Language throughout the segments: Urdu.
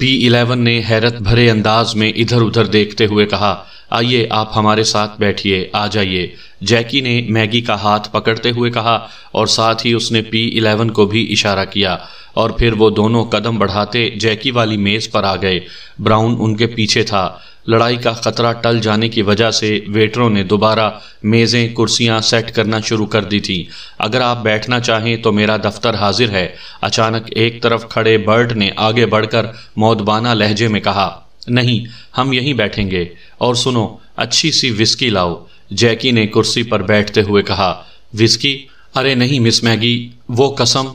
P11 نے حیرت بھرے انداز میں ادھر ادھر دیکھتے ہوئے کہا، آئیے آپ ہمارے ساتھ بیٹھیے، آ جائیے۔ جیکی نے میگی کا ہاتھ پکڑتے ہوئے کہا اور ساتھ ہی اس نے P11 کو بھی اشارہ کیا، اور پھر وہ دونوں قدم بڑھاتے جیکی والی میز پر آ گئے۔ براؤن ان کے پیچھے تھا۔ لڑائی کا خطرہ ٹل جانے کی وجہ سے ویٹروں نے دوبارہ میزیں کرسیاں سیٹ کرنا شروع کر دی تھیں۔ اگر آپ بیٹھنا چاہیں تو میرا دفتر حاضر ہے، اچانک ایک طرف کھڑے برٹ نے آگے بڑھ کر مودبانہ لہجے میں کہا۔ نہیں، ہم یہیں بیٹھیں گے، اور سنو، اچھی سی وسکی لاؤ، جیکی نے کرسی پر بیٹھتے ہوئے کہا۔ وسکی؟ ارے نہیں مس میگی، وہ قسم،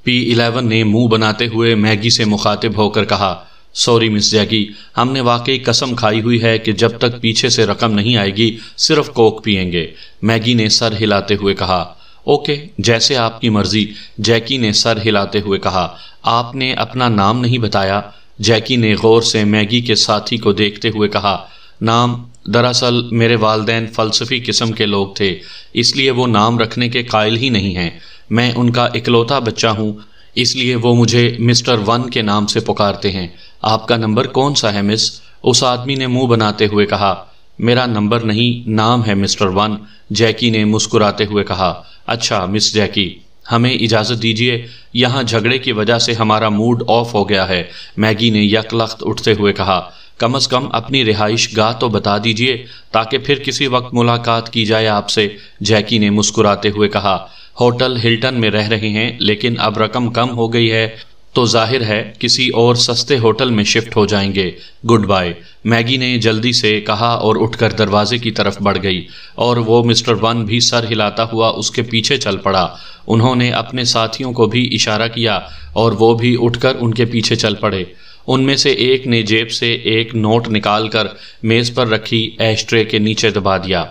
P11 نے منہ بناتے ہوئے میگی سے مخاطب ہو کر کہا۔ سوری مس جیکی، ہم نے واقعی قسم کھائی ہوئی ہے کہ جب تک پیچھے سے رقم نہیں آئے گی صرف کوک پیئیں گے، میگی نے سر ہلاتے ہوئے کہا۔ اوکے، جیسے آپ کی مرضی، جیکی نے سر ہلاتے ہوئے کہا۔ آپ نے اپنا نام نہیں بتایا، جیکی نے غور سے میگی کے ساتھی کو دیکھتے ہوئے کہا۔ نام؟ دراصل میرے والدین فلسفی قسم کے لوگ تھے، اس لیے وہ نام رکھنے کے قائل ہی نہیں ہیں۔ میں ان کا اکلوتا بچہ ہوں، اس لیے وہ مجھے مسٹر ون کے نام سے پکارتے ہیں۔ آپ کا نمبر کون سا ہے مس؟ اس آدمی نے منہ بناتے ہوئے کہا۔ میرا نمبر نہیں، نام ہے مسٹر ون، جیکی نے مسکراتے ہوئے کہا۔ اچھا مس جیکی، ہمیں اجازت دیجیے، یہاں جھگڑے کی وجہ سے ہمارا موڈ آف ہو گیا ہے، میگی نے یک لخت اٹھتے ہوئے کہا۔ کم از کم اپنی رہائش گاہ تو بتا دیجیے تاکہ پھر کسی وقت ملاقات کی جائے آپ سے، جیکی نے مسکراتے ہوئے کہا۔ ہوٹل ہلٹن میں رہ رہے ہیں، لیکن اب رقم کم ہو گئی ہے تو ظاہر ہے کسی اور سستے ہوٹل میں شفٹ ہو جائیں گے۔ گڈ بائے، میگی نے جلدی سے کہا اور اٹھ کر دروازے کی طرف بڑھ گئی، اور وہ مسٹر ون بھی سر ہلاتا ہوا اس کے پیچھے چل پڑا۔ انہوں نے اپنے ساتھیوں کو بھی اشارہ کیا اور وہ بھی اٹھ کر ان کے پیچھے چل پڑے۔ ان میں سے ایک نے جیب سے ایک نوٹ نکال کر میز پر رکھی ایش ٹرے کے نیچے دبا دیا۔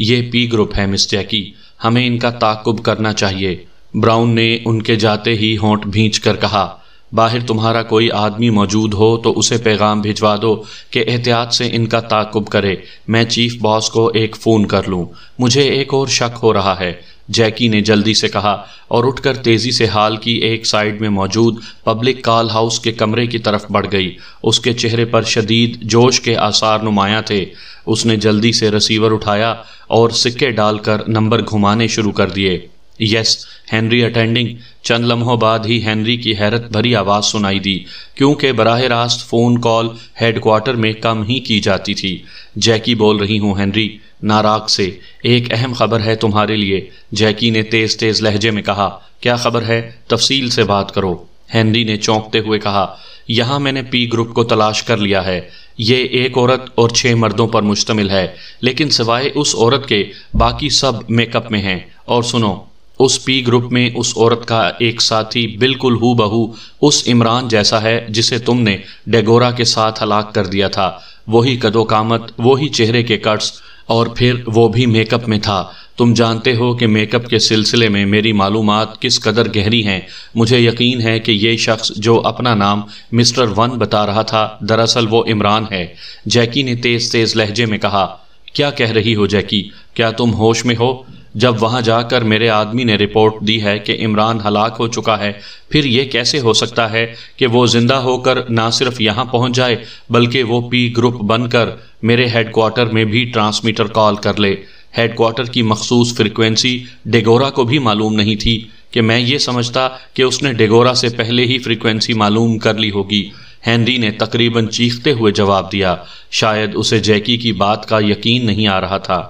یہ P گروپ ہے مس جیکی، ہمیں ان کا تعاقب کرنا چاہیے، براؤن نے ان کے جاتے ہی ہونٹ بھینچ کر کہا۔ باہر تمہارا کوئی آدمی موجود ہو تو اسے پیغام بھجوا دو کہ احتیاط سے ان کا تعاقب کرے، میں چیف باس کو ایک فون کر لوں۔ مجھے ایک اور شک ہو رہا ہے، جیکی نے جلدی سے کہا اور اٹھ کر تیزی سے ہال کی ایک سائیڈ میں موجود پبلک کال ہاؤس کے کمرے کی طرف بڑھ گئی۔ اس کے چہرے پر شدید جوش کے آثار نمایاں تھے۔ اس نے جلدی سے ریسیور اٹھایا اور سکے ڈال کر نمبر گھمانے شروع کر دیے۔ یس، ہنری اٹینڈنگ۔ چند لمحوں بعد ہی ہنری کی حیرت بھری آواز سنائی دی، کیونکہ براہ راست فون کال ہیڈ کوارٹر میں کم ہی کی جاتی تھی۔ جیکی بول رہی ہوں ہنری، ناراگ سے، ایک اہم خبر ہے تمہارے لیے، جیکی نے تیز تیز لہجے میں کہا۔ کیا خبر ہے؟ تفصیل سے بات کرو، ہنری نے چونکتے ہوئے کہا۔ یہاں میں نے P گروپ کو تلاش کر لیا ہے، یہ ایک عورت اور 6 مردوں پر مشتمل ہے، لیکن سوائے اس عورت کے باقی سب میک اپ میں ہیں۔ اور سنو، اس P گروپ میں اس عورت کا ایک ساتھی بالکل ہو بہو اس عمران جیسا ہے جسے تم نے ڈیگورا کے ساتھ ہلاک کر دیا تھا، وہی قد و قامت، وہی چہرے کے کٹس، اور پھر وہ بھی میک اپ میں تھا۔ تم جانتے ہو کہ میک اپ کے سلسلے میں میری معلومات کس قدر گہری ہیں۔ مجھے یقین ہے کہ یہ شخص جو اپنا نام مسٹر ون بتا رہا تھا دراصل وہ عمران ہے، جیکی نے تیز تیز لہجے میں کہا۔ کیا کہہ رہی ہو جیکی؟ کیا تم ہوش میں ہو؟ جب وہاں جا کر میرے آدمی نے رپورٹ دی ہے کہ عمران ہلاک ہو چکا ہے، پھر یہ کیسے ہو سکتا ہے کہ وہ زندہ ہو کر نہ صرف یہاں پہنچ جائے بلکہ وہ P گروپ بن کر میرے ہیڈ کوارٹر میں بھی ٹرانسمیٹر کال کر لے؟ ہیڈ کوارٹر کی مخصوص فریکوینسی ڈیگورا کو بھی معلوم نہیں تھی کہ میں یہ سمجھتا کہ اس نے ڈیگورا سے پہلے ہی فریکوینسی معلوم کر لی ہوگی، ہنری نے تقریباً چیختے ہوئے جواب دیا۔ شاید اسے جیکی کی بات کا یقین نہیں آ رہا تھا۔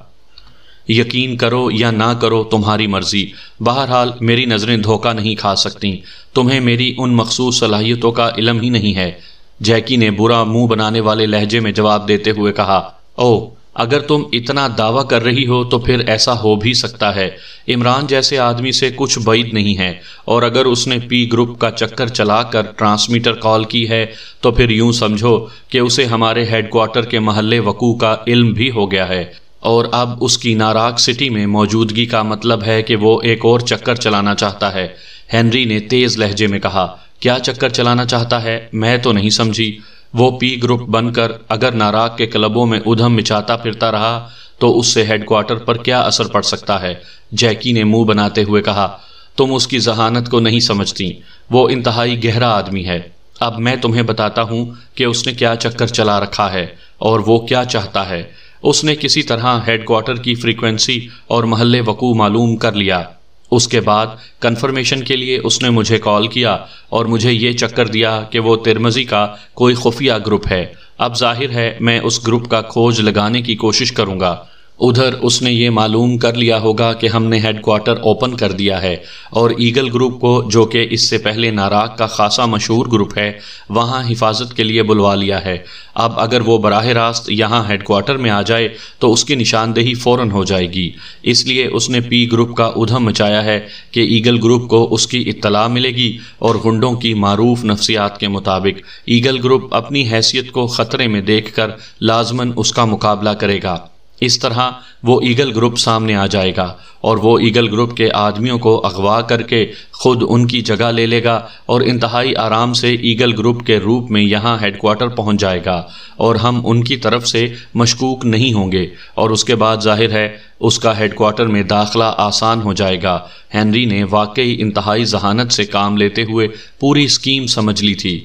یقین کرو یا نہ کرو تمہاری مرضی، بہرحال میری نظریں دھوکہ نہیں کھا سکتیں، تمہیں میری ان مخصوص صلاحیتوں کا علم ہی نہیں ہے، جیکی نے برا منہ بنانے والے لہجے میں جواب دیتے ہوئے کہا۔ او، اگر تم اتنا دعویٰ کر رہی ہو تو پھر ایسا ہو بھی سکتا ہے، عمران جیسے آدمی سے کچھ بعید نہیں ہے، اور اگر اس نے P گروپ کا چکر چلا کر ٹرانسمیٹر کال کی ہے تو پھر یوں سمجھو کہ اسے ہمارے ہیڈ کوارٹر کے محلے وقوع کا علم بھی ہو گیا ہے، اور اب اس کی ناراگ سٹی میں موجودگی کا مطلب ہے کہ وہ ایک اور چکر چلانا چاہتا ہے، ہنری نے تیز لہجے میں کہا۔ کیا چکر چلانا چاہتا ہے؟ میں تو نہیں سمجھی۔ وہ P گروپ بن کر اگر ناراگ کے کلبوں میں ادھم مچاتا پھرتا رہا تو اس سے ہیڈ کوارٹر پر کیا اثر پڑ سکتا ہے؟ جیکی نے منہ بناتے ہوئے کہا۔ تم اس کی ذہانت کو نہیں سمجھتی، وہ انتہائی گہرا آدمی ہے۔ اب میں تمہیں بتاتا ہوں کہ اس نے کیا چکر چلا رکھا ہے اور وہ کیا چاہتا ہے۔ اس نے کسی طرح ہیڈ کوارٹر کی فریکوینسی اور محل وقوع معلوم کر لیا۔ اس کے بعد کنفرمیشن کے لیے اس نے مجھے کال کیا اور مجھے یہ چکر دیا کہ وہ ترمذی کا کوئی خفیہ گروپ ہے۔ اب ظاہر ہے میں اس گروپ کا کھوج لگانے کی کوشش کروں گا۔ ادھر اس نے یہ معلوم کر لیا ہوگا کہ ہم نے ہیڈ کوارٹر اوپن کر دیا ہے اور ایگل گروپ کو، جو کہ اس سے پہلے ناراک کا خاصا مشہور گروپ ہے، وہاں حفاظت کے لیے بلوا لیا ہے۔ اب اگر وہ براہ راست یہاں ہیڈ کوارٹر میں آ جائے تو اس کی نشاندہی فوراً ہو جائے گی۔ اس لیے اس نے پی گروپ کا ادھم مچایا ہے کہ ایگل گروپ کو اس کی اطلاع ملے گی اور گنڈوں کی معروف نفسیات کے مطابق ایگل گروپ اپنی حیثیت کو خطرے میں دیکھ کر لازماً اس کا مقابلہ کرے گا۔ اس طرح وہ ایگل گروپ سامنے آ جائے گا اور وہ ایگل گروپ کے آدمیوں کو اغوا کر کے خود ان کی جگہ لے لے گا اور انتہائی آرام سے ایگل گروپ کے روپ میں یہاں ہیڈ کوارٹر پہنچ جائے گا اور ہم ان کی طرف سے مشکوک نہیں ہوں گے، اور اس کے بعد ظاہر ہے اس کا ہیڈ کوارٹر میں داخلہ آسان ہو جائے گا۔ ہنری نے واقعی انتہائی ذہانت سے کام لیتے ہوئے پوری اسکیم سمجھ لی تھی۔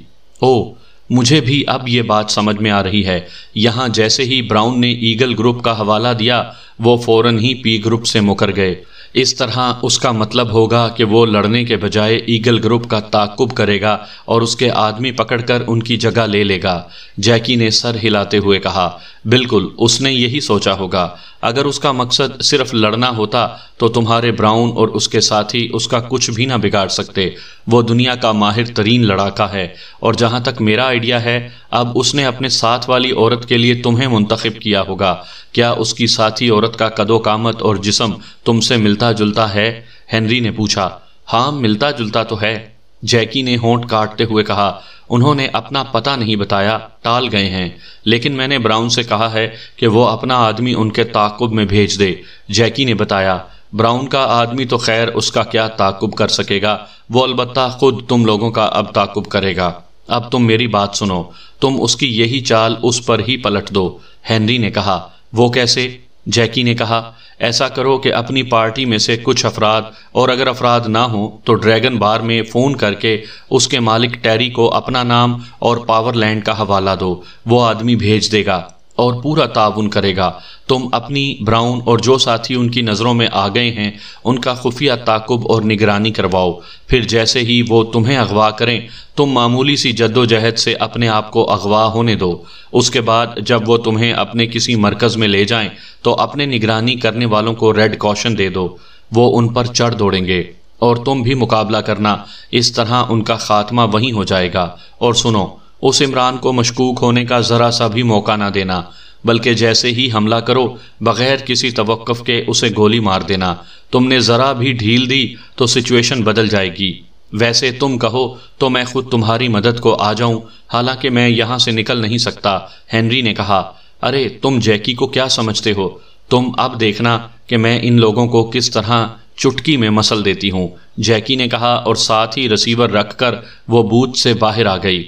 مجھے بھی اب یہ بات سمجھ میں آ رہی ہے۔ یہاں جیسے ہی براؤن نے ایگل گروپ کا حوالہ دیا، وہ فوراً ہی پی گروپ سے مکر گئے۔ اس طرح اس کا مطلب ہوگا کہ وہ لڑنے کے بجائے ایگل گروپ کا تعاقب کرے گا اور اس کے آدمی پکڑ کر ان کی جگہ لے لے گا۔ جیکی نے سر ہلاتے ہوئے کہا، بالکل، اس نے یہی سوچا ہوگا۔ اگر اس کا مقصد صرف لڑنا ہوتا تو تمہارے براؤن اور اس کے ساتھی اس کا کچھ بھی نہ بگاڑ سکتے۔ وہ دنیا کا ماہر ترین لڑاکا ہے، اور جہاں تک میرا آئیڈیا ہے، اب اس نے اپنے ساتھ والی عورت کے لیے تمہیں منتخب کیا ہوگا۔ کیا اس کی ساتھی عورت کا قد و قامت اور جسم تم سے ملتا جلتا ہے؟ ہنری نے پوچھا۔ ہاں، ملتا جلتا تو ہے، جیکی نے ہونٹ کاٹتے ہوئے کہا۔ انہوں نے اپنا پتہ نہیں بتایا، ٹال گئے ہیں، لیکن میں نے براؤن سے کہا ہے کہ وہ اپنا آدمی ان کے تعاقب میں بھیج دے، جیکی نے بتایا۔ براؤن کا آدمی تو خیر اس کا کیا تعاقب کر سکے گا، وہ البتہ خود تم لوگوں کا اب تعاقب کرے گا۔ اب تم میری بات سنو، تم اس کی یہی چال اس پر ہی پلٹ دو، ہنری نے کہا۔ وہ کیسے؟ جیکی نے کہا، ایسا کرو کہ اپنی پارٹی میں سے کچھ افراد، اور اگر افراد نہ ہوں تو ڈریگن بار میں فون کر کے اس کے مالک ٹیری کو اپنا نام اور پاور لینڈ کا حوالہ دو۔ وہ آدمی بھیج دے گا اور پورا تعاون کرے گا۔ تم اپنی، براؤن اور جو ساتھی ان کی نظروں میں آ گئے ہیں ان کا خفیہ تعاقب اور نگرانی کرواؤ۔ پھر جیسے ہی وہ تمہیں اغوا کریں، تم معمولی سی جد و جہد سے اپنے آپ کو اغوا ہونے دو۔ اس کے بعد جب وہ تمہیں اپنے کسی مرکز میں لے جائیں تو اپنے نگرانی کرنے والوں کو ریڈ کوشن دے دو، وہ ان پر چڑھ دوڑیں گے اور تم بھی مقابلہ کرنا۔ اس طرح ان کا خاتمہ وہیں ہو جائے گا۔ اور سنو، اس عمران کو مشکوک ہونے کا ذرا سا بھی موقع نہ دینا، بلکہ جیسے ہی حملہ کرو بغیر کسی توقف کے اسے گولی مار دینا۔ تم نے ذرا بھی ڈھیل دی تو سچویشن بدل جائے گی۔ ویسے تم کہو تو میں خود تمہاری مدد کو آ جاؤں، حالانکہ میں یہاں سے نکل نہیں سکتا، ہنری نے کہا۔ ارے تم جیکی کو کیا سمجھتے ہو؟ تم اب دیکھنا کہ میں ان لوگوں کو کس طرح چٹکی میں مسل دیتی ہوں، جیکی نے کہا، اور ساتھ ہی ریسیور رکھ کر وہ بوتھ سے باہر آ گئی۔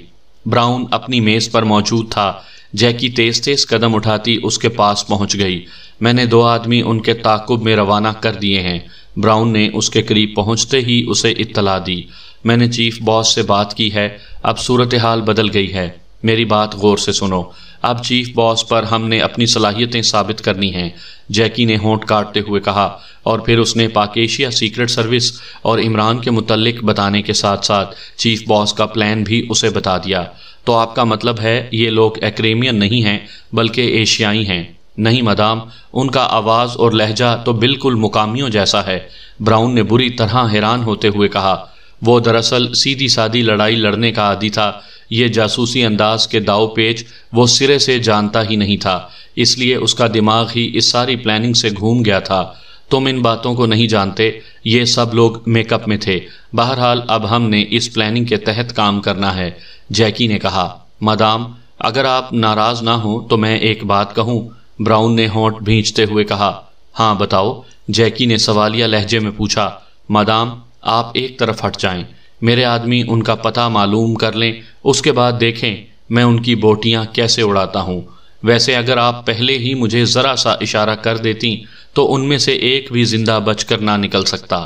براؤن اپنی میز پر موجود تھا۔ جیکی تیز تیز قدم اٹھاتی اس کے پاس پہنچ گئی۔ میں نے 2 آدمی ان کے تعاقب میں روانہ کر دیے ہیں، براؤن نے اس کے قریب پہنچتے ہی اسے اطلاع دی۔ میں نے چیف باس سے بات کی ہے، اب صورتحال بدل گئی ہے، میری بات غور سے سنو۔ اب چیف باس پر ہم نے اپنی صلاحیتیں ثابت کرنی ہیں، جیکی نے ہونٹ کاٹتے ہوئے کہا، اور پھر اس نے پاک ایشیا سیکرٹ سروس اور عمران کے متعلق بتانے کے ساتھ ساتھ چیف باس کا پلان بھی اسے بتا دیا۔ تو آپ کا مطلب ہے یہ لوگ ایکریمین نہیں ہیں بلکہ ایشیائی ہیں؟ نہیں مدام، ان کا آواز اور لہجہ تو بالکل مقامیوں جیسا ہے، براؤن نے بری طرح حیران ہوتے ہوئے کہا۔ وہ دراصل سیدھی سادی لڑائی لڑنے کا عادی تھا، یہ جاسوسی انداز کے داؤ پیچ وہ سرے سے جانتا ہی نہیں تھا، اس لیے اس کا دماغ ہی اس ساری پلاننگ سے گھوم گیا تھا۔ تم ان باتوں کو نہیں جانتے، یہ سب لوگ میک اپ میں تھے۔ بہرحال اب ہم نے اس پلاننگ کے تحت کام کرنا ہے، جیکی نے کہا۔ مدام، اگر آپ ناراض نہ ہوں تو میں ایک بات کہوں، براؤن نے ہونٹ بھینچتے ہوئے کہا۔ ہاں بتاؤ، جیکی نے سوالیہ لہجے میں پوچھا۔ مدام، آپ ایک طرف ہٹ جائیں، میرے آدمی ان کا پتہ معلوم کر لیں، اس کے بعد دیکھیں میں ان کی بوٹیاں کیسے اڑاتا ہوں۔ ویسے اگر آپ پہلے ہی مجھے ذرا سا اشارہ کر دیتی تو ان میں سے ایک بھی زندہ بچ کر نہ نکل سکتا۔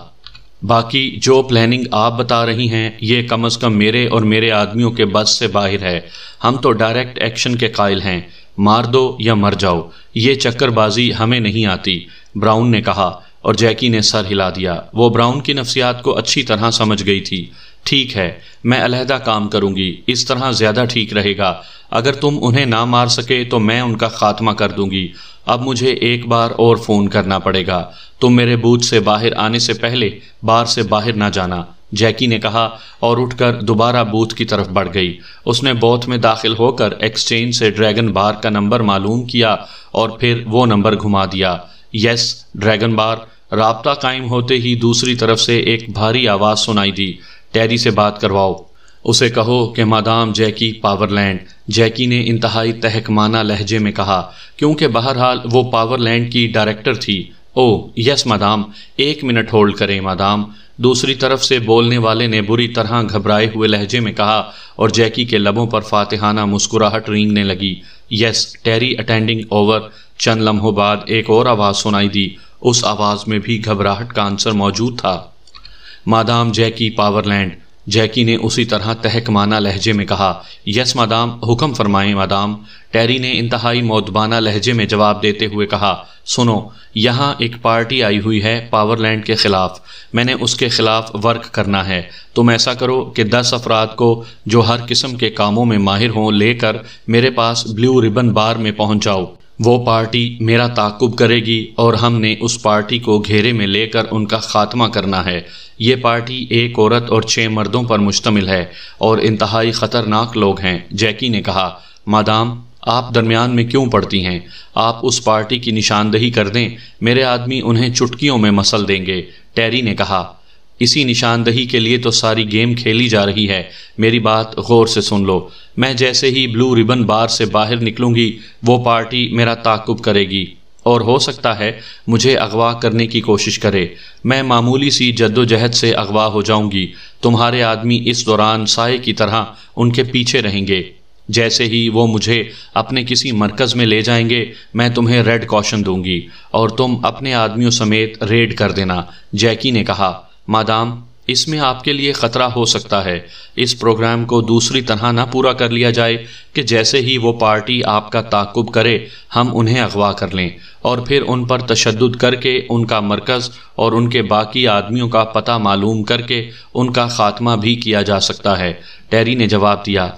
باقی جو پلاننگ آپ بتا رہی ہیں یہ کم از کم میرے اور میرے آدمیوں کے بس سے باہر ہے۔ ہم تو ڈائریکٹ ایکشن کے قائل ہیں، مار دو یا مر جاؤ، یہ چکر بازی ہمیں نہیں آتی، براؤن نے کہا، اور جیکی نے سر ہلا دیا۔ وہ براؤن کی نفسیات کو اچھی طرح سمجھ گئی تھی۔ ٹھیک ہے، میں علیحدہ کام کروں گی، اس طرح زیادہ ٹھیک رہے گا۔ اگر تم انہیں نہ مار سکے تو میں ان کا خاتمہ کر دوں گی۔ اب مجھے ایک بار اور فون کرنا پڑے گا، تم میرے بوتھ سے باہر آنے سے پہلے بار سے باہر نہ جانا، جیکی نے کہا اور اٹھ کر دوبارہ بوتھ کی طرف بڑھ گئی۔ اس نے بوتھ میں داخل ہو کر ایکسچینج سے ڈریگن بار کا نمبر معلوم کیا اور پھر وہ نمبر گھما دیا۔ یس ڈریگن بار۔ رابطہ قائم ہوتے ہی دوسری طرف سے ایک بھاری آواز سنائی دی، ٹیری سے بات کرواؤ، اسے کہو کہ مادام جیکی پاورلینڈ۔ جیکی نے انتہائی تحکمانہ لہجے میں کہا، کیونکہ بہرحال وہ پاورلینڈ کی ڈائریکٹر تھی۔ او یس مادام، 1 منٹ ہولڈ کریں مادام، دوسری طرف سے بولنے والے نے بری طرح گھبرائے ہوئے لہجے میں کہا، اور جیکی کے لبوں پر فاتحانہ مسکراہٹ رینگنے لگی۔ یس ٹیری اٹینڈنگ اوور۔ چند لمحوں بعد ایک اور آواز سنائی دی، اس آواز میں بھی گھبراہٹ کا عنصر موجود تھا۔ مادام جیکی پاورلینڈ۔ جیکی نے اسی طرح تحکمانہ لہجے میں کہا، یس مادام، حکم فرمائیں مادام۔ ٹیری نے انتہائی مؤدبانہ لہجے میں جواب دیتے ہوئے کہا، سنو، یہاں ایک پارٹی آئی ہوئی ہے پاورلینڈ کے خلاف، میں نے اس کے خلاف ورک کرنا ہے۔ تم ایسا کرو کہ 10 افراد کو جو ہر قسم کے کاموں میں ماہر ہوں لے کر میرے پاس بلیو ربن بار میں پہنچ جاؤ۔ وہ پارٹی میرا تعاقب کرے گی اور ہم نے اس پارٹی کو گھیرے میں لے کر ان کا خاتمہ کرنا ہے۔ یہ پارٹی 1 عورت اور 6 مردوں پر مشتمل ہے اور انتہائی خطرناک لوگ ہیں۔ جیکی نے کہا، مادام آپ درمیان میں کیوں پڑتی ہیں؟ آپ اس پارٹی کی نشاندہی کر دیں، میرے آدمی انہیں چٹکیوں میں مسل دیں گے۔ ٹیری نے کہا، اسی نشاندہی کے لیے تو ساری گیم کھیلی جا رہی ہے، میری بات غور سے سن لو۔ میں جیسے ہی بلو ربن بار سے باہر نکلوں گی وہ پارٹی میرا تعاقب کرے گی اور ہو سکتا ہے مجھے اغوا کرنے کی کوشش کرے۔ میں معمولی سی جدوجہد سے اغوا ہو جاؤں گی، تمہارے آدمی اس دوران سائے کی طرح ان کے پیچھے رہیں گے۔ جیسے ہی وہ مجھے اپنے کسی مرکز میں لے جائیں گے میں تمہیں ریڈ کوشن دوں گی اور تم اپنے آدمیوں سمیت ریڈ کر دینا۔ جیکی نے کہا، مادام اس میں آپ کے لیے خطرہ ہو سکتا ہے، اس پروگرام کو دوسری طرح نہ پورا کر لیا جائے کہ جیسے ہی وہ پارٹی آپ کا تعاقب کرے ہم انہیں اغوا کر لیں اور پھر ان پر تشدد کر کے ان کا مرکز اور ان کے باقی آدمیوں کا پتہ معلوم کر کے ان کا خاتمہ بھی کیا جا سکتا ہے۔ ٹیری نے جواب دیا۔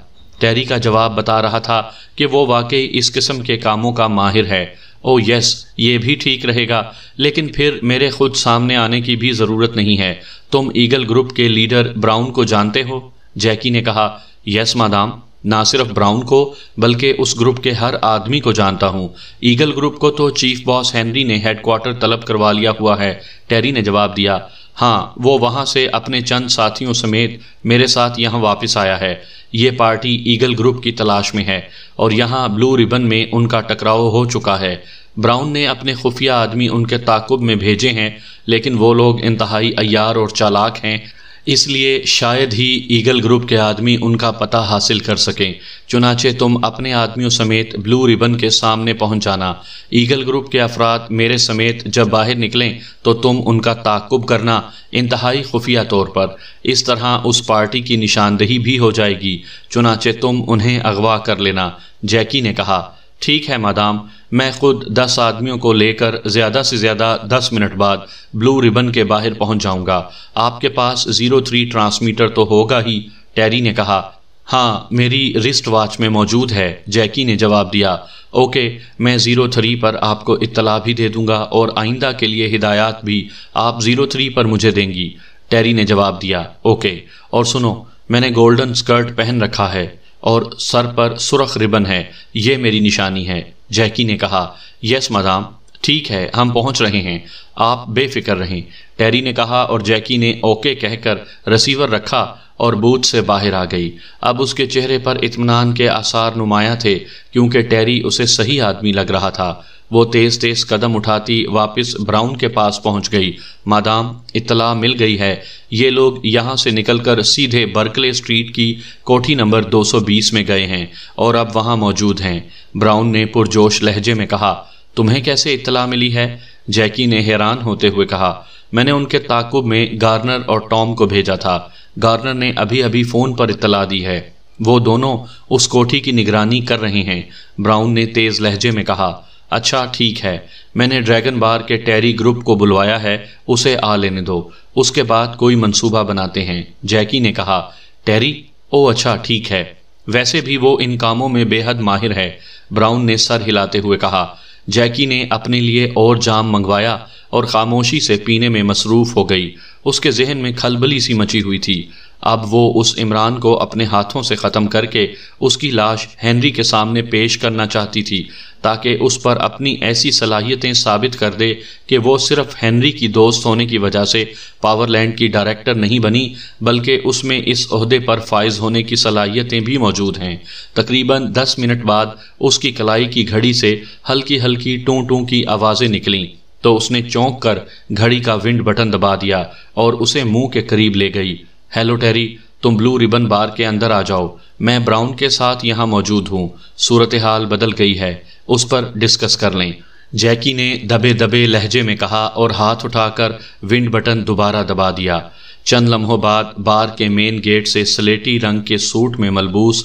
ٹیری کا جواب بتا رہا تھا کہ وہ واقعی اس قسم کے کاموں کا ماہر ہے۔ او یس، یہ بھی ٹھیک رہے گا، لیکن پھر میرے خود سامنے آنے کی بھی ضرورت نہیں ہے۔ تم ایگل گروپ کے لیڈر براؤن کو جانتے ہو؟ جیکی نے کہا، یس مادام، نہ صرف براؤن کو بلکہ اس گروپ کے ہر آدمی کو جانتا ہوں۔ ایگل گروپ کو تو چیف باس ہنری نے ہیڈ کوارٹر طلب کروا لیا ہوا ہے۔ ٹیری نے جواب دیا، ہاں، وہ وہاں سے اپنے چند ساتھیوں سمیت میرے ساتھ یہاں واپس آیا ہے۔ یہ پارٹی ایگل گروپ کی تلاش میں ہے اور یہاں بلو ربن میں ان کا ٹکراؤ ہو چکا ہے۔ براؤن نے اپنے خفیہ آدمی ان کے تعاقب میں بھیجے ہیں، لیکن وہ لوگ انتہائی عیار اور چالاک ہیں، اس لیے شاید ہی ایگل گروپ کے آدمی ان کا پتہ حاصل کر سکیں۔ چنانچہ تم اپنے آدمیوں سمیت بلو ربن کے سامنے پہنچ جانا۔ ایگل گروپ کے افراد میرے سمیت جب باہر نکلیں تو تم ان کا تعاقب کرنا، انتہائی خفیہ طور پر۔ اس طرح اس پارٹی کی نشاندہی بھی ہو جائے گی، چنانچہ تم انہیں اغوا کر لینا۔ جیکی نے کہا، ٹھیک ہے مادام، میں خود 10 آدمیوں کو لے کر زیادہ سے زیادہ 10 منٹ بعد بلو ربن کے باہر پہنچ جاؤں گا۔ آپ کے پاس 03 ٹرانسمیٹر تو ہوگا ہی؟ ٹیری نے کہا، ہاں، میری رسٹ واچ میں موجود ہے۔ جیکی نے جواب دیا، اوکے، میں 03 پر آپ کو اطلاع بھی دے دوں گا اور آئندہ کے لیے ہدایات بھی آپ 03 پر مجھے دیں گی۔ ٹیری نے جواب دیا، اوکے، اور سنو، میں نے گولڈن سکرٹ پہن رکھا ہے اور سر پر سرخ ربن ہے، یہ میری نشانی ہے۔ جیکی نے کہا، یس مادام، ٹھیک ہے، ہم پہنچ رہے ہیں، آپ بے فکر رہیں۔ ٹیری نے کہا اور جیکی نے اوکے کہہ کر ریسیور رکھا اور بوتھ سے باہر آ گئی۔ اب اس کے چہرے پر اطمینان کے آثار نمایاں تھے، کیونکہ ٹیری اسے صحیح آدمی لگ رہا تھا۔ وہ تیز تیز قدم اٹھاتی واپس براؤن کے پاس پہنچ گئی۔ مادام، اطلاع مل گئی ہے، یہ لوگ یہاں سے نکل کر سیدھے برکلے اسٹریٹ کی کوٹھی نمبر 220 میں گئے ہیں اور اب وہاں موجود ہیں۔ براؤن نے پرجوش لہجے میں کہا، تمہیں کیسے اطلاع ملی ہے؟ جیکی نے حیران ہوتے ہوئے کہا، میں نے ان کے تعاقب میں گارنر اور ٹام کو بھیجا تھا۔ گارنر نے ابھی فون پر اطلاع دی ہے، وہ دونوں اس کوٹھی کی نگرانی کر رہے ہیں۔ براؤن نے تیز لہجے میں کہا۔ اچھا ٹھیک ہے، میں نے ڈریگن بار کے ٹیری گروپ کو بلوایا ہے، اسے آ لینے دو، اس کے بعد کوئی منصوبہ بناتے ہیں۔ جیکی نے کہا۔ ٹیری؟ او اچھا ٹھیک ہے، ویسے بھی وہ ان کاموں میں بے حد ماہر ہے، براؤن نے سر ہلاتے ہوئے کہا۔ جیکی نے اپنے لیے اور جام منگوایا اور خاموشی سے پینے میں مصروف ہو گئی۔ اس کے ذہن میں کھلبلی سی مچی ہوئی تھی۔ اب وہ اس عمران کو اپنے ہاتھوں سے ختم کر کے اس کی لاش ہنری کے سامنے پیش کرنا چاہتی تھی، تاکہ اس پر اپنی ایسی صلاحیتیں ثابت کر دے کہ وہ صرف ہنری کی دوست ہونے کی وجہ سے پاور لینڈ کی ڈائریکٹر نہیں بنی، بلکہ اس میں اس عہدے پر فائز ہونے کی صلاحیتیں بھی موجود ہیں۔ تقریباً 10 منٹ بعد اس کی کلائی کی گھڑی سے ہلکی ہلکی ٹوں ٹوں کی آوازیں نکلیں، تو اس نے چونک کر گھڑی کا ونڈ بٹن دبا دیا اور اسے منہ کے قریب لے گئی۔ ہیلو ٹیری، تم بلو ریبن بار کے اندر آ جاؤ، میں براؤن کے ساتھ یہاں موجود ہوں، صورتحال بدل گئی ہے، اس پر ڈسکس کر لیں، جیکی نے دبے دبے لہجے میں کہا اور ہاتھ اٹھا کر ونڈ بٹن دوبارہ دبا دیا۔ چند لمحوں بعد بار کے مین گیٹ سے سلیٹی رنگ کے سوٹ میں ملبوس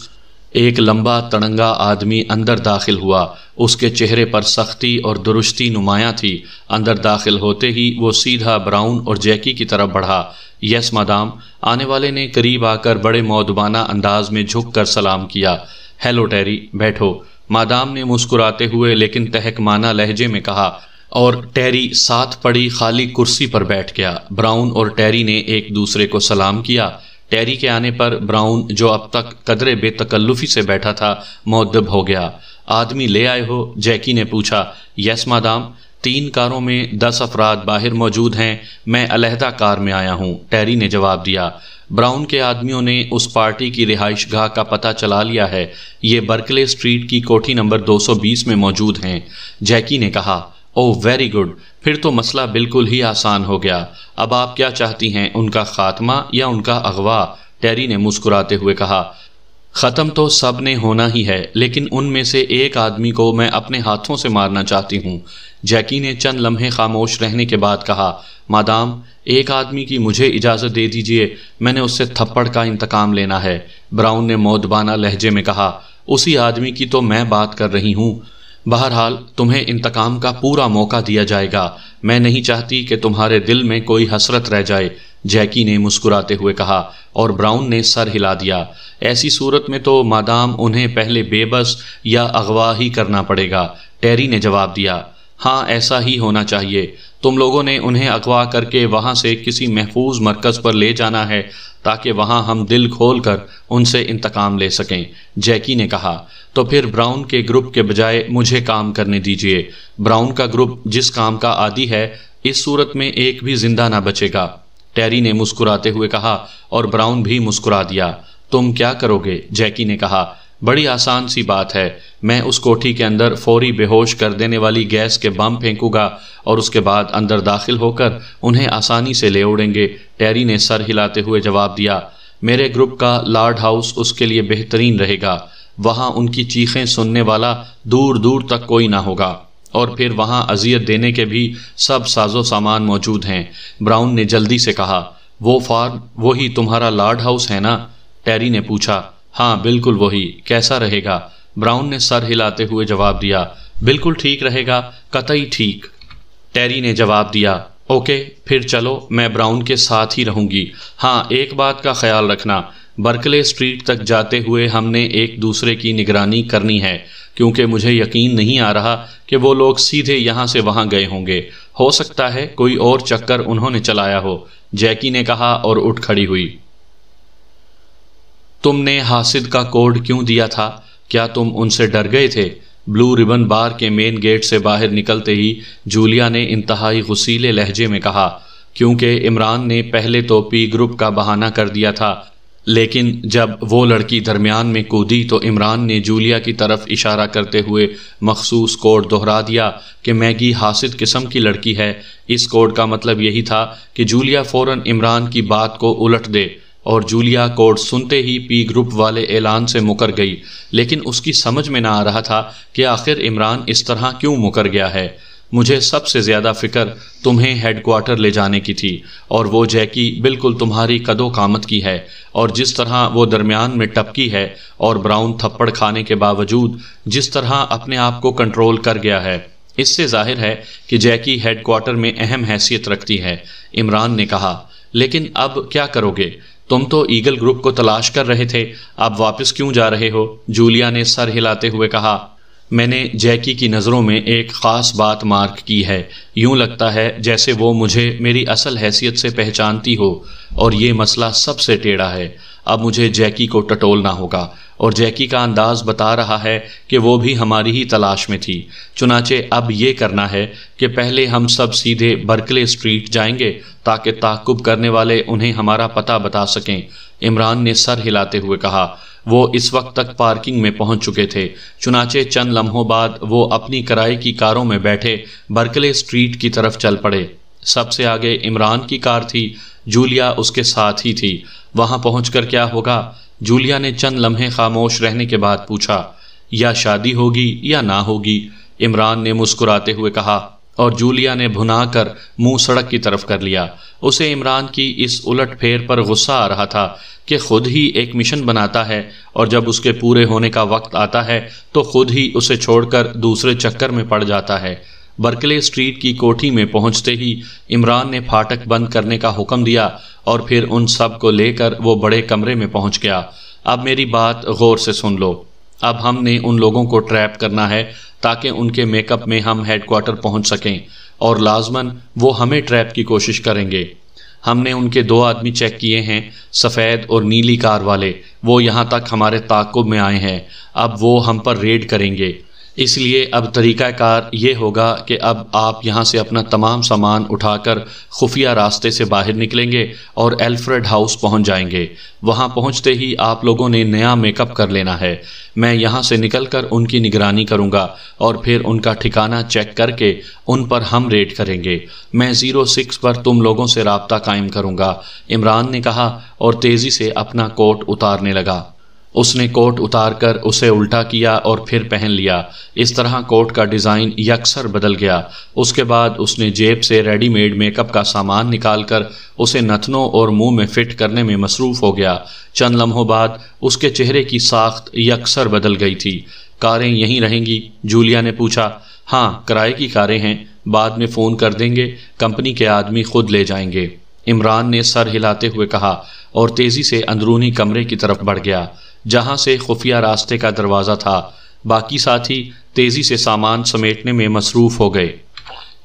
ایک لمبا تڑنگا آدمی اندر داخل ہوا۔ اس کے چہرے پر سختی اور درستی نمایاں تھی۔ اندر داخل ہوتے ہی وہ سیدھا براؤن اور جیکی کی طرف بڑھا۔ یس مادام، آنے والے نے قریب آ کر بڑے مؤدبانہ انداز میں جھک کر سلام کیا۔ ہیلو ٹیری، بیٹھو، مادام نے مسکراتے ہوئے لیکن تہکمانہ لہجے میں کہا، اور ٹیری ساتھ پڑی خالی کرسی پر بیٹھ گیا۔ براؤن اور ٹیری نے ایک دوسرے کو سلام کیا۔ ٹیری کے آنے پر براؤن، جو اب تک قدرے بے تکلفی سے بیٹھا تھا، مؤدب ہو گیا۔ آدمی لے آئے ہو؟ جیکی نے پوچھا۔ یس مادام، 3 کاروں میں 10 افراد باہر موجود ہیں، میں علیحدہ کار میں آیا ہوں، ٹیری نے جواب دیا۔ براؤن کے آدمیوں نے اس پارٹی کی رہائش گاہ کا پتہ چلا لیا ہے، یہ برکلے اسٹریٹ کی کوٹھی نمبر 220 میں موجود ہیں، جیکی نے کہا۔ اوہ ویری گڈ، پھر تو مسئلہ بالکل ہی آسان ہو گیا۔ اب آپ کیا چاہتی ہیں، ان کا خاتمہ یا ان کا اغوا؟ ٹیری نے مسکراتے ہوئے کہا۔ ختم تو سب نے ہونا ہی ہے، لیکن ان میں سے ایک آدمی کو میں اپنے ہاتھوں سے مارنا چاہتی ہوں، جیکی نے چند لمحے خاموش رہنے کے بعد کہا۔ مادام، ایک آدمی کی مجھے اجازت دے دیجئے، میں نے اس سے تھپڑ کا انتقام لینا ہے، براؤن نے مؤدبانہ لہجے میں کہا۔ اسی آدمی کی تو میں بات کر رہی ہوں۔ بہرحال تمہیں انتقام کا پورا موقع دیا جائے گا، میں نہیں چاہتی کہ تمہارے دل میں کوئی حسرت رہ جائے، جیکی نے مسکراتے ہوئے کہا، اور براؤن نے سر ہلا دیا۔ ایسی صورت میں تو مادام انہیں پہلے بے بس یا اغوا ہی کرنا پڑے گا، ٹیری نے جواب دیا۔ ہاں ایسا ہی ہونا چاہیے، تم لوگوں نے انہیں اغوا کر کے وہاں سے کسی محفوظ مرکز پر لے جانا ہے تاکہ وہاں ہم دل کھول کر ان سے انتقام لے سکیں، جیکی نے کہا۔ تو پھر براؤن کے گروپ کے بجائے مجھے کام کرنے دیجئے، براؤن کا گروپ جس کام کا عادی ہے، اس صورت میں ایک بھی زندہ نہ بچے گا، ٹیری نے مسکراتے ہوئے کہا، اور براؤن بھی مسکرا دیا۔ تم کیا کرو گے؟ جیکی نے کہا۔ بڑی آسان سی بات ہے، میں اس کوٹھی کے اندر فوری بے ہوش کر دینے والی گیس کے بم پھینکوں گا اور اس کے بعد اندر داخل ہو کر انہیں آسانی سے لے اڑیں گے، ٹیری نے سر ہلاتے ہوئے جواب دیا۔ میرے گروپ کا لارڈ ہاؤس اس کے لیے بہترین رہے گا، وہاں ان کی چیخیں سننے والا دور دور تک کوئی نہ ہوگا، اور پھر وہاں اذیت دینے کے بھی سب ساز و سامان موجود ہیں، براؤن نے جلدی سے کہا۔ وہ فارم وہی تمہارا لارڈ ہاؤس ہے نا؟ ٹیری نے پوچھا۔ ہاں بالکل وہی، کیسا رہے گا؟ براؤن نے سر ہلاتے ہوئے جواب دیا۔ بالکل ٹھیک رہے گا، قطعی ٹھیک، ٹیری نے جواب دیا۔ اوکے پھر چلو، میں براؤن کے ساتھ ہی رہوں گی۔ ہاں ایک بات کا خیال رکھنا، برکلے اسٹریٹ تک جاتے ہوئے ہم نے ایک دوسرے کی نگرانی کرنی ہے، کیونکہ مجھے یقین نہیں آ رہا کہ وہ لوگ سیدھے یہاں سے وہاں گئے ہوں گے، ہو سکتا ہے کوئی اور چکر انہوں نے چلایا ہو، جیکی نے کہا اور اٹھ کھڑی ہوئی۔ تم نے حاسد کا کوڈ کیوں دیا تھا؟ کیا تم ان سے ڈر گئے تھے؟ بلو ریبن بار کے مین گیٹ سے باہر نکلتے ہی جولیا نے انتہائی غصیلے لہجے میں کہا۔ کیونکہ عمران نے پہلے تو پی گروپ کا بہانہ کر دیا تھا، لیکن جب وہ لڑکی درمیان میں کودی تو عمران نے جولیا کی طرف اشارہ کرتے ہوئے مخصوص کوڈ دہرا دیا کہ میگی حاسد قسم کی لڑکی ہے۔ اس کوڈ کا مطلب یہی تھا کہ جولیا فوراً عمران کی بات کو الٹ دے، اور جولیا کوڈ سنتے ہی پی گروپ والے اعلان سے مکر گئی، لیکن اس کی سمجھ میں نہ آ رہا تھا کہ آخر عمران اس طرح کیوں مکر گیا ہے۔ مجھے سب سے زیادہ فکر تمہیں ہیڈ کوارٹر لے جانے کی تھی، اور وہ جیکی بالکل تمہاری قد و قامت کی ہے، اور جس طرح وہ درمیان میں ٹپکی ہے اور براؤن تھپڑ کھانے کے باوجود جس طرح اپنے آپ کو کنٹرول کر گیا ہے، اس سے ظاہر ہے کہ جیکی ہیڈ کوارٹر میں اہم حیثیت رکھتی ہے۔ عمران نے کہا، لیکن اب کیا کرو گے؟ تم تو ایگل گروپ کو تلاش کر رہے تھے، اب واپس کیوں جا رہے ہو؟ جولیا نے سر ہلاتے ہوئے کہا، میں نے جیکی کی نظروں میں ایک خاص بات مارک کی ہے، یوں لگتا ہے جیسے وہ مجھے میری اصل حیثیت سے پہچانتی ہو، اور یہ مسئلہ سب سے ٹیڑھا ہے۔ اب مجھے جیکی کو ٹٹولنا ہوگا، اور جیکی کا انداز بتا رہا ہے کہ وہ بھی ہماری ہی تلاش میں تھی۔ چنانچہ اب یہ کرنا ہے کہ پہلے ہم سب سیدھے برکلے اسٹریٹ جائیں گے تاکہ تعقب کرنے والے انہیں ہمارا پتہ بتا سکیں۔ عمران نے سر ہلاتے ہوئے کہا۔ وہ اس وقت تک پارکنگ میں پہنچ چکے تھے، چنانچہ چند لمحوں بعد وہ اپنی کرائے کی کاروں میں بیٹھے برکلے اسٹریٹ کی طرف چل پڑے۔ سب سے آگے عمران کی کار تھی، جولیا اس کے ساتھ ہی تھی۔ وہاں پہنچ کر کیا ہوگا؟ جولیا نے چند لمحے خاموش رہنے کے بعد پوچھا۔ یا شادی ہوگی یا نہ ہوگی، عمران نے مسکراتے ہوئے کہا، اور جولیا نے بھنا کر منہ سڑک کی طرف کر لیا۔ اسے عمران کی اس الٹ پھیر پر غصہ آ رہا تھا کہ خود ہی ایک مشن بناتا ہے، اور جب اس کے پورے ہونے کا وقت آتا ہے تو خود ہی اسے چھوڑ کر دوسرے چکر میں پڑ جاتا ہے۔ برکلے اسٹریٹ کی کوٹھی میں پہنچتے ہی عمران نے پھاٹک بند کرنے کا حکم دیا، اور پھر ان سب کو لے کر وہ بڑے کمرے میں پہنچ گیا۔ اب میری بات غور سے سن لو۔ اب ہم نے ان لوگوں کو ٹریپ کرنا ہے تاکہ ان کے میک اپ میں ہم ہیڈ کوارٹر پہنچ سکیں، اور لازماً وہ ہمیں ٹریپ کی کوشش کریں گے۔ ہم نے ان کے 2 آدمی چیک کیے ہیں، سفید اور نیلی کار والے، وہ یہاں تک ہمارے تعاقب میں آئے ہیں۔ اب وہ ہم پر ریڈ کریں گے، اس لیے اب طریقہ کار یہ ہوگا کہ اب آپ یہاں سے اپنا تمام سامان اٹھا کر خفیہ راستے سے باہر نکلیں گے اور ایلفریڈ ہاؤس پہنچ جائیں گے۔ وہاں پہنچتے ہی آپ لوگوں نے نیا میک اپ کر لینا ہے۔ میں یہاں سے نکل کر ان کی نگرانی کروں گا، اور پھر ان کا ٹھکانہ چیک کر کے ان پر ہم ریڈ کریں گے۔ میں 06 پر تم لوگوں سے رابطہ قائم کروں گا، عمران نے کہا، اور تیزی سے اپنا کوٹ اتارنے لگا۔ اس نے کوٹ اتار کر اسے الٹا کیا اور پھر پہن لیا۔ اس طرح کوٹ کا ڈیزائن یکسر بدل گیا۔ اس کے بعد اس نے جیب سے ریڈی میڈ میک اپ کا سامان نکال کر اسے نتنوں اور منہ میں فٹ کرنے میں مصروف ہو گیا۔ چند لمحوں بعد اس کے چہرے کی ساخت یکسر بدل گئی تھی۔ کاریں یہیں رہیں گی؟ جولیا نے پوچھا۔ ہاں، کرائے کی کاریں ہیں، بعد میں فون کر دیں گے، کمپنی کے آدمی خود لے جائیں گے، عمران نے سر ہلاتے ہوئے کہا، اور تیزی سے اندرونی کمرے کی طرف بڑھ گیا جہاں سے خفیہ راستے کا دروازہ تھا۔ باقی ساتھی تیزی سے سامان سمیٹنے میں مصروف ہو گئے۔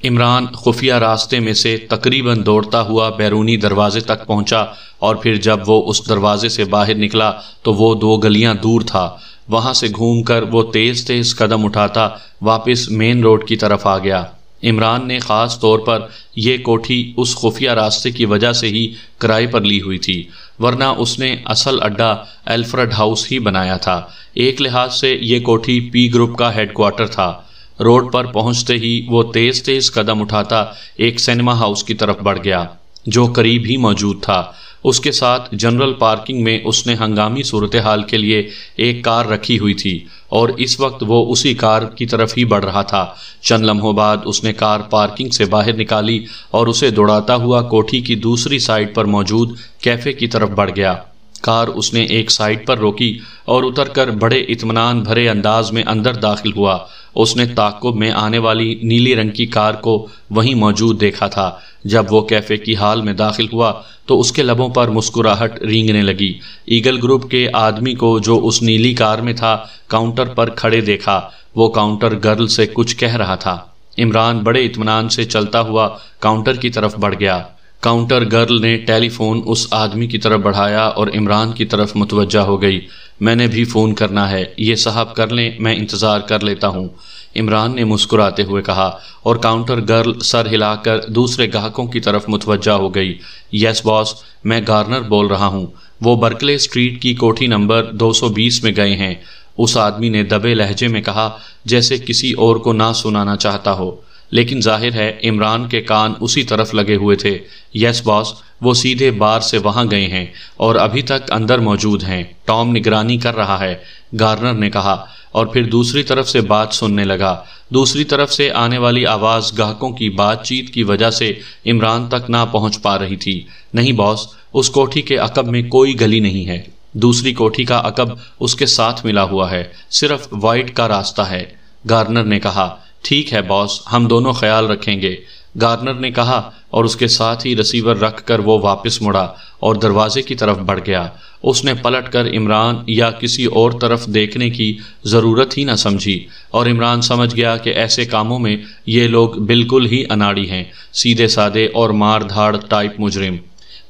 عمران خفیہ راستے میں سے تقریباً دوڑتا ہوا بیرونی دروازے تک پہنچا، اور پھر جب وہ اس دروازے سے باہر نکلا تو وہ 2 گلیاں دور تھا۔ وہاں سے گھوم کر وہ تیز تیز قدم اٹھاتا واپس مین روڈ کی طرف آ گیا۔ عمران نے خاص طور پر یہ کوٹھی اس خفیہ راستے کی وجہ سے ہی کرائے پر لی ہوئی تھی، ورنہ اس نے اصل اڈا ایلفریڈ ہاؤس ہی بنایا تھا۔ ایک لحاظ سے یہ کوٹھی پی گروپ کا ہیڈ کوارٹر تھا۔ روڈ پر پہنچتے ہی وہ تیز تیز قدم اٹھاتا ایک سینما ہاؤس کی طرف بڑھ گیا جو قریب ہی موجود تھا۔ اس کے ساتھ جنرل پارکنگ میں اس نے ہنگامی صورتحال کے لیے ایک کار رکھی ہوئی تھی، اور اس وقت وہ اسی کار کی طرف ہی بڑھ رہا تھا۔ چند لمحوں بعد اس نے کار پارکنگ سے باہر نکالی اور اسے دوڑاتا ہوا کوٹھی کی دوسری سائڈ پر موجود کیفے کی طرف بڑھ گیا۔ کار اس نے ایک سائڈ پر روکی اور اتر کر بڑے اطمینان بھرے انداز میں اندر داخل ہوا۔ اس نے تعاقب میں آنے والی نیلی رنگ کی کار کو وہیں موجود دیکھا تھا۔ جب وہ کیفے کی ہال میں داخل ہوا تو اس کے لبوں پر مسکراہٹ رینگنے لگی۔ ایگل گروپ کے آدمی کو جو اس نیلی کار میں تھا کاؤنٹر پر کھڑے دیکھا۔ وہ کاؤنٹر گرل سے کچھ کہہ رہا تھا۔ عمران بڑے اطمینان سے چلتا ہوا کاؤنٹر کی طرف بڑھ گیا۔ کاؤنٹر گرل نے ٹیلی فون اس آدمی کی طرف بڑھایا اور عمران کی طرف متوجہ ہو گئی۔ میں نے بھی فون کرنا ہے، یہ صاحب کر لیں، میں انتظار کر لیتا ہوں، عمران نے مسکراتے ہوئے کہا، اور کاؤنٹر گرل سر ہلا کر دوسرے گاہکوں کی طرف متوجہ ہو گئی۔ یس باس، میں گارنر بول رہا ہوں، وہ برکلے اسٹریٹ کی کوٹھی نمبر 220 میں گئے ہیں، اس آدمی نے دبے لہجے میں کہا جیسے کسی اور کو نہ سنانا چاہتا ہو، لیکن ظاہر ہے عمران کے کان اسی طرف لگے ہوئے تھے۔ یس باس، وہ سیدھے بار سے وہاں گئے ہیں اور ابھی تک اندر موجود ہیں، ٹام نگرانی کر رہا ہے، گارنر نے کہا، اور پھر دوسری طرف سے بات سننے لگا۔ دوسری طرف سے آنے والی آواز گاہکوں کی بات چیت کی وجہ سے عمران تک نہ پہنچ پا رہی تھی۔ نہیں باس، اس کوٹھی کے عقب میں کوئی گلی نہیں ہے۔ دوسری کوٹھی کا عقب اس کے ساتھ ملا ہوا ہے، صرف وائٹ کا راستہ ہے۔ گارنر نے کہا، ٹھیک ہے باس، ہم دونوں خیال رکھیں گے، گارنر نے کہا، اور اس کے ساتھ ہی ریسیور رکھ کر وہ واپس مڑا اور دروازے کی طرف بڑھ گیا۔ اس نے پلٹ کر عمران یا کسی اور طرف دیکھنے کی ضرورت ہی نہ سمجھی، اور عمران سمجھ گیا کہ ایسے کاموں میں یہ لوگ بالکل ہی اناڑی ہیں، سیدھے سادے اور مار دھاڑ ٹائپ مجرم۔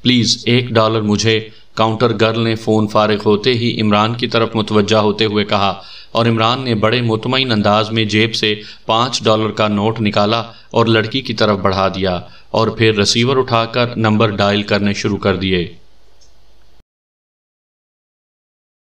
پلیز $1 مجھے، کاؤنٹر گرل نے فون فارغ ہوتے ہی عمران کی طرف متوجہ ہوتے ہوئے کہا، اور عمران نے بڑے مطمئن انداز میں جیب سے $5 کا نوٹ نکالا اور لڑکی کی طرف بڑھا دیا، اور پھر ریسیور اٹھا کر نمبر ڈائل کرنے شروع کر دیے۔